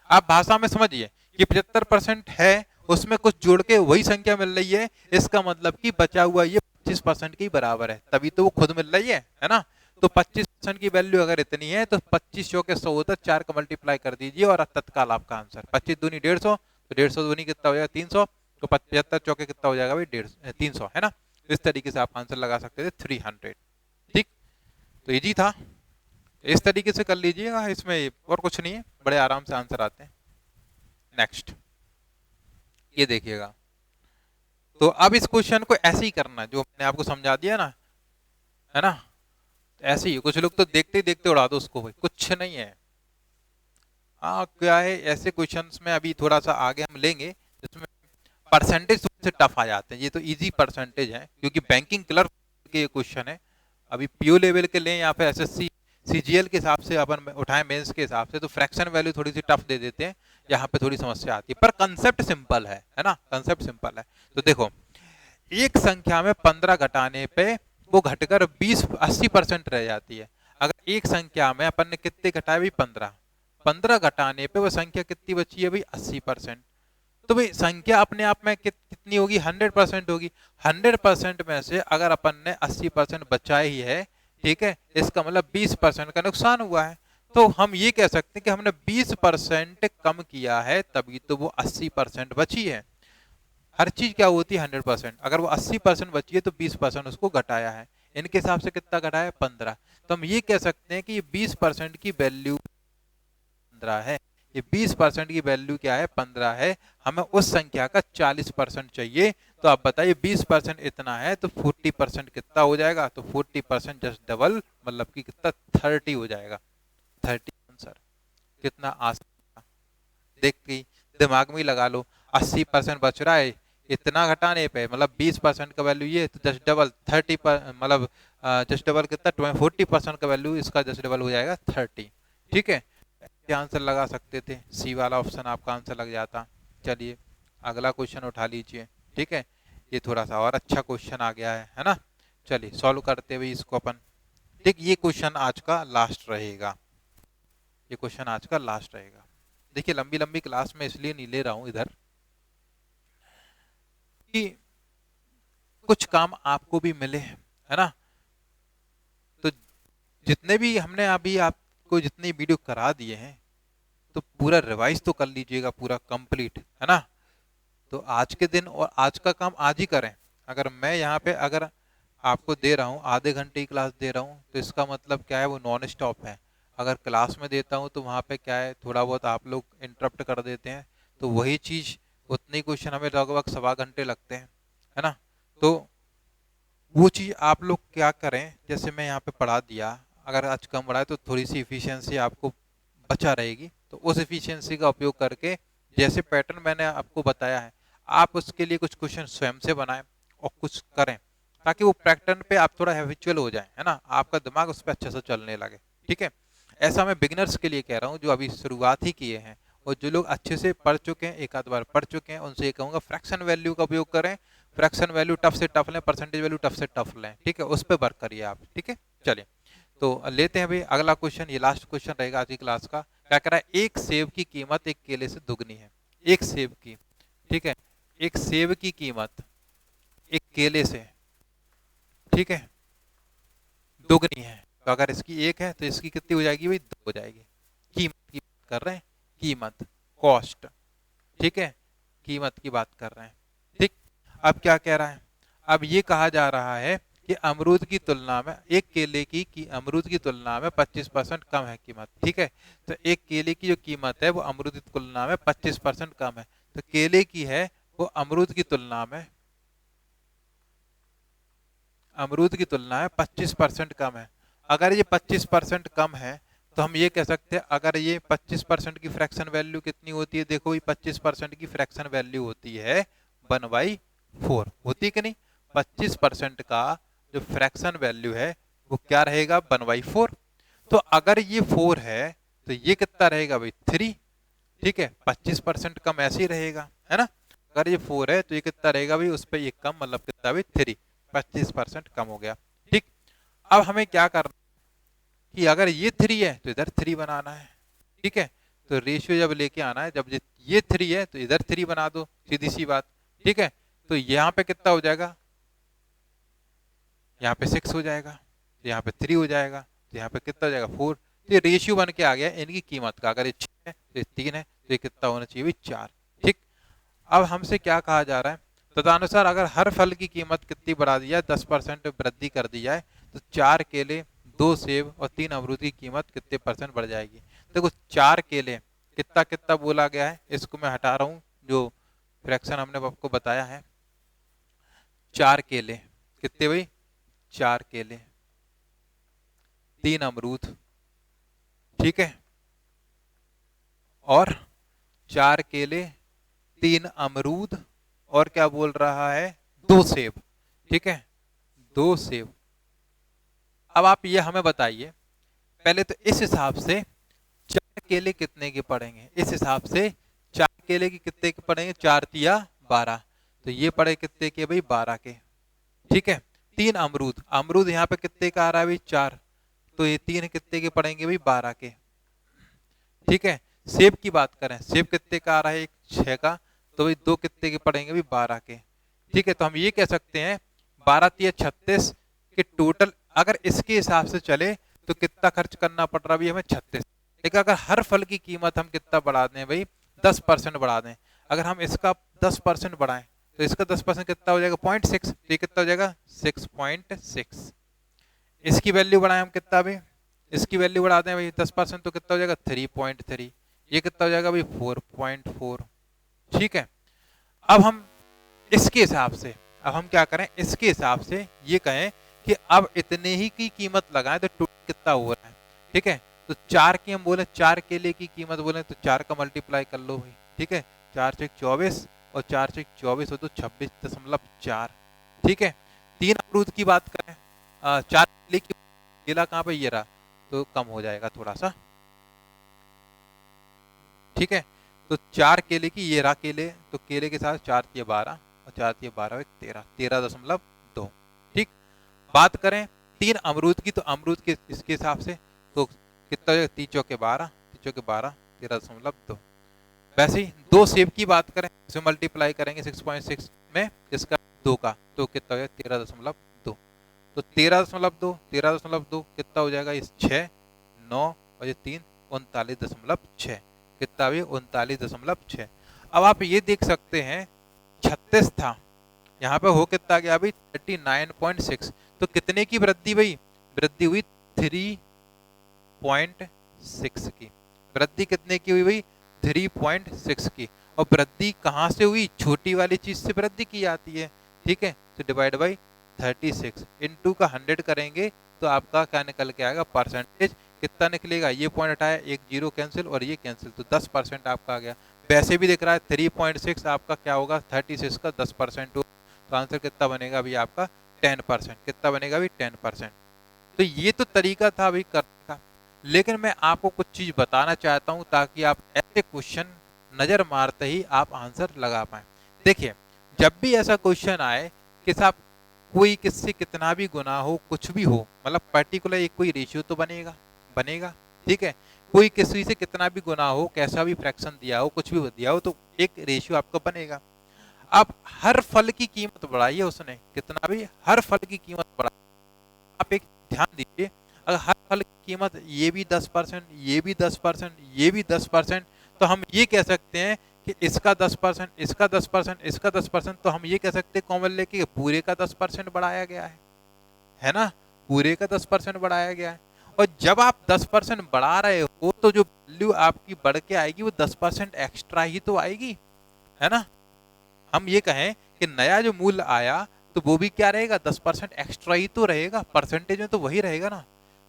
आप भाषा में समझिए कि 75% है, उसमें कुछ जोड़ के वही संख्या मिल रही है, इसका मतलब कि बचा हुआ ये 25% के बराबर है, तभी तो वो खुद मिल रही है ना। तो 25% की वैल्यू अगर इतनी है तो 25 100 के 100 होता है, 4 का मल्टीप्लाई कर दीजिए और तत्काल आपका आंसर 25 दूनी 150, तो 150 दूनी कितना हो जाएगा 300, तो 75 चौके कितना हो जाएगा भाई 300 है ना। इस तरीके से आप आंसर लगा सकते थे 300, ठीक। तो इजी था, इस तरीके से कर लीजिएगा, इसमें और कुछ नहीं है, बड़े आराम से आंसर आते हैं। नेक्स्ट ये देखिएगा, तो अब इस क्वेश्चन को ऐसे ही करना जो मैंने आपको समझा दिया ना, है ना, ऐसे ही। कुछ लोग तो देखते ही देखते उड़ा दो उसको, भाई कुछ नहीं है। हाँ क्या है, ऐसे क्वेश्चंस में अभी थोड़ा सा आगे हम लेंगे जिसमें परसेंटेज से टफ आ जाते हैं। ये तो इजी परसेंटेज है क्योंकि बैंकिंग क्लर्क के ये क्वेश्चन है। अभी पीओ लेवल के लें या फिर एसएससी सीजीएल के हिसाब से अपन उठाएं, मेंस के हिसाब से, तो फ्रैक्शन वैल्यू थोड़ी सी टफ दे देते हैं, यहाँ पे थोड़ी समस्या आती है, पर कंसेप्ट सिंपल है ना, कंसेप्ट सिंपल है। तो देखो, एक संख्या में 15 घटाने पे वो घटकर 80% रह जाती है। अगर एक संख्या में अपन ने कितने घटाए भाई 15 घटाने पे वो संख्या कितनी बची है भाई 80%। तो भाई संख्या अपने आप में कितनी होगी 100% होगी। 100% में से अगर अपन ने 80% बचाए ही है, ठीक है, इसका मतलब 20% का नुकसान हुआ है। तो हम ये कह सकते हैं कि हमने 20% कम किया है, तभी तो वो 80% बची है। हर चीज क्या होती है 100%, अगर वो 80% बची है तो 20% उसको घटाया है। इनके हिसाब से कितना घटाया 15। तो हम ये कह सकते हैं कि ये 20% की वैल्यू 15 है, ये 20% की वैल्यू क्या है 15 है। हमें उस संख्या का 40% चाहिए, तो आप बताइए 20% इतना है तो 40% कितना हो जाएगा, तो 40% जस्ट डबल, मतलब कि कितना 30 हो जाएगा। 30 आंसर कितना आसान, देख के दिमाग में ही लगा लो। 80% बच रहा है, इतना घटाने पे मतलब 20% का वैल्यू ये, तो जस्ट डबल 30 मतलब जस्ट डबल कितना 40% का वैल्यू इसका जस्ट डबल हो जाएगा 30, ठीक है। आंसर लगा सकते थे, सी वाला ऑप्शन आपका आंसर लग जाता। चलिए अगला क्वेश्चन उठा लीजिए, ठीक है, ये थोड़ा सा और अच्छा क्वेश्चन आ गया है ना। चलिए सॉल्व करते हुए इसको अपन, ठीक, ये क्वेश्चन आज का लास्ट रहेगा, ये क्वेश्चन आज का लास्ट रहेगा। देखिए लंबी लंबी क्लास में इसलिए नहीं ले रहा हूं इधर कि कुछ काम आपको भी मिले, है ना। तो जितने भी हमने अभी आपको जितनी वीडियो करा दिए हैं, तो पूरा रिवाइज तो कर लीजिएगा, पूरा कंप्लीट, है ना। तो आज के दिन और आज का काम आज ही करें। अगर मैं यहाँ पे अगर आपको दे रहा हूँ, आधे घंटे की क्लास दे रहा हूँ, तो इसका मतलब क्या है, वो नॉन स्टॉप है। अगर क्लास में देता हूँ तो वहाँ पे क्या है, थोड़ा बहुत आप लोग इंटरप्ट कर देते हैं, तो वही चीज़ उतनी क्वेश्चन हमें लगभग 1.25 घंटे लगते हैं, है ना। तो वो चीज़ आप लोग क्या करें, जैसे मैं यहाँ पे पढ़ा दिया, अगर आज कम पढ़ा है तो थोड़ी सी इफिशियंसी आपको बचा रहेगी, तो उस इफिशियंसी का उपयोग करके जैसे पैटर्न मैंने आपको बताया है, आप उसके लिए कुछ क्वेश्चन स्वयं से बनाएं और कुछ करें, ताकि वो पैटर्न पे आप थोड़ा हैबिचुअल हो जाए, है ना, आपका दिमाग उस पर अच्छे से चलने लगे। ठीक है, ऐसा मैं बिगिनर्स के लिए कह रहा हूँ जो अभी शुरुआत ही किए हैं, और जो लोग अच्छे से पढ़ चुके हैं, एक आध बार पढ़ चुके हैं, उनसे ये कहूँगा फ्रैक्शन वैल्यू का उपयोग करें। फ्रैक्शन वैल्यू टफ से टफ लें, परसेंटेज वैल्यू टफ से टफ लें, ठीक है, उस पर वर्क करिए आप। ठीक है, चलिए तो लेते हैं भाई अगला क्वेश्चन, ये लास्ट क्वेश्चन रहेगा आज की क्लास का। क्या कह रहा है, एक सेब की कीमत एक केले से दुगनी है। एक सेब की, ठीक है, एक सेब की कीमत एक केले से, ठीक है, दुगनी है। तो अगर इसकी एक है तो इसकी कितनी हो जाएगी भाई, दो हो जाएगी। कीमत की बात कर रहे हैं, कीमत, कॉस्ट, ठीक है, कीमत की बात कर रहे हैं। ठीक, अब क्या कह रहा है, अब ये कहा जा रहा है कि अमरूद की तुलना में एक केले की अमरूद की तुलना में 25% कम है कीमत। ठीक है, तो एक केले की जो कीमत है वो अमरूद की तुलना में 25% कम है। तो केले की है वो अमरूद की तुलना में, अमरूद की तुलना में 25% कम है। अगर ये 25% कम है तो हम ये कह सकते हैं, अगर ये 25% की फ्रैक्शन वैल्यू कितनी होती है, देखो ये 25% की फ्रैक्शन वैल्यू होती है 1/4, होती है कि नहीं। 25% का जो फ्रैक्शन वैल्यू है वो क्या रहेगा, 1/4। तो अगर ये 4 है तो ये कितना रहेगा भाई, 3। ठीक है, 25% कम ऐसे ही रहेगा, है ना। अगर ये 4 है तो ये कितना रहेगा भाई, उस पर ये कम, मतलब कितना भाई 3, 25% कम हो गया। ठीक, अब हमें क्या करना कि अगर ये 3 है तो इधर 3 बनाना है। ठीक है, तो रेशियो जब लेके आना है, जब ये 3 है तो इधर 3 बना दो, सीधी सी बात। ठीक है, तो यहाँ पे कितना हो जाएगा, यहाँ पे 6 हो जाएगा, तो यहाँ पे 3 हो जाएगा, तो यहाँ पे कितना हो जाएगा, 4। तो ये रेशियो बन के आ गया इनकी कीमत का, अगर ये 6 है तो ये 3 है, तो ये कितना होना चाहिए भाई, 4। ठीक, अब हमसे क्या कहा जा रहा है, तदनुसार अगर हर फल की कीमत कितनी बढ़ा दी जाए, 10% वृद्धि कर दी जाए, तो 4 केले, 2 सेब और 3 अमरूद की कीमत कितने % बढ़ जाएगी। देखो 4 केले कितना कितना बोला गया है, इसको मैं हटा रहा हूँ, जो फ्रैक्शन हमने आपको बताया है। 4 केले कितने भाई, 4 केले, 3 अमरूद, ठीक है, और 4 केले, 3 अमरूद, और क्या बोल रहा है, 2 सेब। ठीक है, 2 सेब। अब आप ये हमें बताइए, पहले तो इस हिसाब से 4 केले कितने के पड़ेंगे, इस हिसाब से 4 केले की कितने के पड़ेंगे, 4 तिया 12, तो ये पड़े कितने के भाई, 12 के। ठीक है, 3 अमरूद, अमरूद यहाँ पे कितने का आ रहा है भाई, 4, तो ये 3 कितने के पड़ेंगे भाई, 12 के। ठीक है, सेब की बात करें, सेब कितने का आ रहा है, एक 6 का, तो भाई 2 कितने के पड़ेंगे भाई, 12 के। ठीक है, तो हम ये कह सकते हैं 12 तिया 36 के टोटल, अगर इसके हिसाब से चले तो कितना खर्च करना पड़ रहा है हमें, 36। लेकिन अगर हर फल की कीमत हम कितना बढ़ा दें भाई, 10% बढ़ा दें, अगर हम इसका 10% बढ़ाएं तो इसका 10% कितना हो जाएगा, 0.6, तो ये कितना हो जाएगा, 6.6। इसकी वैल्यू बढ़ाएं हम कितना भाई, इसकी वैल्यू बढ़ा दें भाई 10%, तो कितना हो जाएगा, 3.3। ये कितना हो जाएगा भाई, 4.4। ठीक है, अब हम इसके हिसाब से, अब हम क्या करें, इसके हिसाब से ये कहें कि अब इतने ही की कीमत लगाएं तो टोटल कितना हो रहा है। ठीक है, तो 4 की हम बोले, 4 केले की कीमत बोले तो 4 का मल्टीप्लाई कर लो भाई। ठीक है, 4 से 24 और 4 से 24 हो तो 26.4। ठीक है, 3 अमरूद की बात करें, 4 केले की, केला कहाँ पे, ये रहा, तो कम हो जाएगा थोड़ा सा। ठीक है, तो 4 केले की, ये रहा केले, तो केले के साथ 4 तिया 12 और 4 तिया 12 13, 13.2। ठीक, बात करें 3 अमरूद की, तो अमरूद के इसके हिसाब से तो कितना हो जाएगा, 3 चौके 12, 3 चौके 12, 13.2। वैसे ही 2 सेब की बात करें, इसे मल्टीप्लाई करेंगे 6.6 में, इसका 2 का, तो कितना हो जाएगा, 13.2। तो 13.2, 13.2 कितना हो जाएगा, इस 6, 9 और ये 3, 39.6, कितना भी 39.6। अब आप ये देख सकते हैं 36 था, यहाँ पे हो कितना गया अभी 39.6, तो तो कितने की वृद्धि भाई? वृद्धि हुई 3.6 की। वृद्धि कितने की हुई भाई? 3.6 की। और वृद्धि कहाँ से हुई? छोटी वाली चीज से वृद्धि की जाती है, ठीक है। तो डिवाइड बाई 36 इनटू का 100 करेंगे तो आपका क्या निकल के आएगा? परसेंटेज कितना निकलेगा? ये पॉइंट हटाया, एक जीरो कैंसिल और ये कैंसिल, तो 10% आपका आ गया। वैसे भी दिख रहा है 3.6 आपका क्या होगा? 36 का 10% होगा। तो आंसर कितना बनेगा अभी आपका? 10%। कितना बनेगा अभी? 10%। तो ये तो तरीका था अभी करने का, लेकिन मैं आपको कुछ चीज बताना चाहता हूं ताकि आप ऐसे क्वेश्चन नजर मारते ही आप आंसर लगा पाए। देखिए, जब भी ऐसा क्वेश्चन आए कि साहब कोई किससे कितना भी गुना हो, कुछ भी हो, मतलब पर्टिकुलर एक कोई रेशियो तो बनेगा, ठीक है। कोई किसी से कितना भी गुना हो, कैसा भी फ्रैक्शन दिया हो, कुछ भी दिया हो, तो एक रेशियो आपको बनेगा। अब हर फल की कीमत बढ़ाई है उसने, कितना भी, हर फल की कीमत बढ़ाई। आप एक ध्यान दीजिए, अगर हर फल की कीमत ये भी 10%, ये भी 10%, ये भी 10%, तो हम ये कह सकते हैं कि इसका 10%, इसका 10%, इसका 10%, तो हम ये कह सकते हैं कॉमन लेके पूरे का 10% बढ़ाया गया है ना? पूरे का 10% बढ़ाया गया है। और जब आप 10% बढ़ा रहे हो तो जो वैल्यू आपकी बढ़ के आएगी वो 10% एक्स्ट्रा ही तो आएगी, है ना? हम ये कहें कि नया जो मूल्य आया तो वो भी क्या रहेगा? 10% एक्स्ट्रा ही तो रहेगा, परसेंटेज में तो वही रहेगा ना।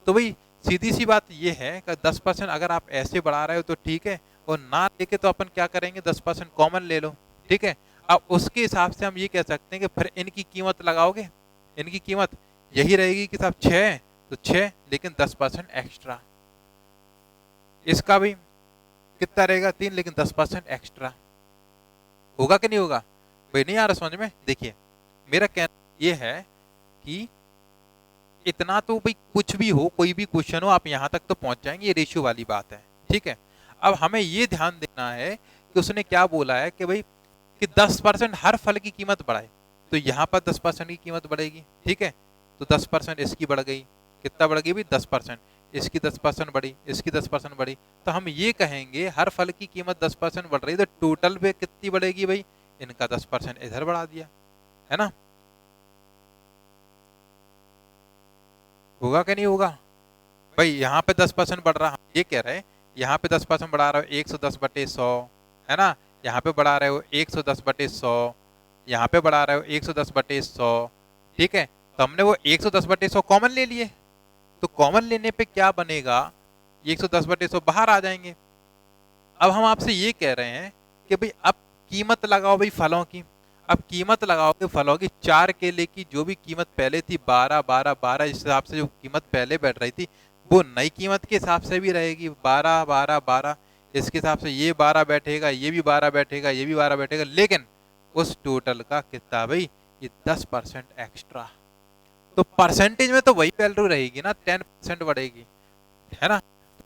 तो भाई सीधी सी बात ये है कि 10% अगर आप ऐसे बढ़ा रहे हो तो ठीक है, और ना लेके तो अपन क्या करेंगे? 10% कॉमन ले लो, ठीक है। अब उसके हिसाब से हम ये कह सकते हैं कि फिर इनकी कीमत लगाओगे, इनकी कीमत यही रहेगी कि साहब 6, तो 6 लेकिन 10% एक्स्ट्रा। इसका भी कितना रहेगा? 3 लेकिन 10% एक्स्ट्रा। होगा कि नहीं होगा भाई? नहीं आ रहा समझ में? देखिए, मेरा कहना ये है कि इतना तो भाई कुछ भी हो, कोई भी क्वेश्चन हो, आप यहां तक तो पहुंच जाएंगे, ये रेशियो वाली बात है, ठीक है। अब हमें ये ध्यान देना है कि उसने क्या बोला है कि भाई कि 10% हर फल की कीमत बढ़ाए, तो यहाँ पर 10% की कीमत बढ़ेगी, ठीक है। तो 10% इसकी बढ़ गई, कितना बढ़ गई भाई? 10%। इसकी 10% बढ़ी, इसकी 10% बढ़ी, तो हम ये कहेंगे हर फल की कीमत 10% बढ़ रही, तो टोटल पे कितनी बढ़ेगी भाई? इनका 10% इधर बढ़ा दिया, है ना? होगा कि नहीं होगा भाई? यहाँ पे 10% बढ़ रहा, हम ये कह रहे हैं यहाँ पे 10% बढ़ा रहे हो 110/100, है ना? यहाँ पे बढ़ा रहे हो 110/100, यहाँ पे बढ़ा रहे हो 110/100, ठीक है। तो हमने वो 110/100 कॉमन ले लिए, तो कॉमन लेने पे क्या बनेगा? 110/100 बाहर आ जाएंगे। अब हम आपसे ये कह रहे हैं कि भाई अब कीमत लगाओ भाई फलों की। अब कीमत लगाओगे फलों की, 4 केले की जो भी कीमत पहले थी 12 12 12, इस हिसाब से जो कीमत पहले बैठ रही थी वो नई कीमत के हिसाब से भी रहेगी 12 12 12। इसके हिसाब से ये 12 बैठेगा, ये भी 12 बैठेगा, ये भी 12 बैठेगा, लेकिन उस टोटल का कितना भाई? ये 10% एक्स्ट्रा। तो परसेंटेज में तो वही वैल्यू रहेगी ना, 10% बढ़ेगी, है ना?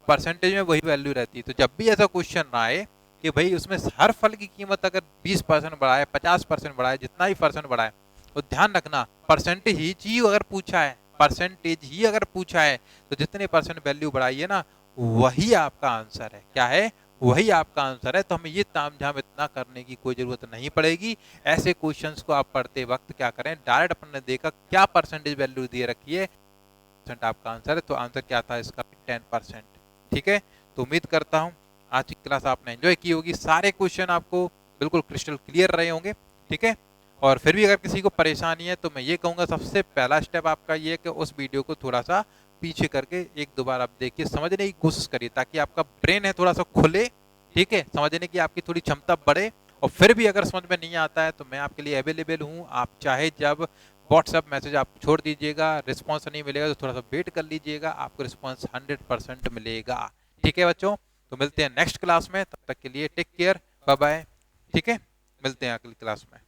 परसेंटेज में वही वैल्यू रहती है। तो जब भी ऐसा क्वेश्चन आए कि भाई उसमें हर फल की कीमत अगर 20% बढ़ाए, 50% बढ़ाए, जितना ही परसेंट बढ़ाए, तो ध्यान रखना परसेंटेज ही अगर पूछा है, परसेंटेज ही अगर पूछा है, तो जितने परसेंट वैल्यू बढ़ाई है ना, वही आपका आंसर है। क्या है? वही आपका आंसर है। तो हमें ये तामझाम इतना करने की कोई जरूरत नहीं पड़ेगी। ऐसे क्वेश्चंस को आप पढ़ते वक्त क्या करें, डायरेक्ट अपन ने देखा क्या परसेंटेज वैल्यू दे रखी है, आपका आंसर है, तो आंसर क्या था इसका? 10%, ठीक है। तो उम्मीद करता हूं आज की क्लास आपने एंजॉय की होगी, सारे क्वेश्चन आपको बिल्कुल क्रिस्टल क्लियर रहे होंगे, ठीक है। और फिर भी अगर किसी को परेशानी है तो मैं ये कहूंगा सबसे पहला स्टेप आपका ये है कि उस वीडियो को थोड़ा सा पीछे करके एक दो बार आप देखिए, समझने की कोशिश करिए, ताकि आपका ब्रेन है थोड़ा सा खुले, ठीक है, समझने की आपकी थोड़ी क्षमता बढ़े। और फिर भी अगर समझ में नहीं आता है तो मैं आपके लिए अवेलेबल हूँ। आप चाहे जब व्हाट्सएप मैसेज आप छोड़ दीजिएगा, रिस्पॉन्स नहीं मिलेगा तो थोड़ा सा वेट कर लीजिएगा, आपको रिस्पॉन्स 100% मिलेगा, ठीक है बच्चों। तो मिलते हैं नेक्स्ट क्लास में, तब तक के लिए टेक केयर, बाय बाय, ठीक है। मिलते हैं अगली क्लास में।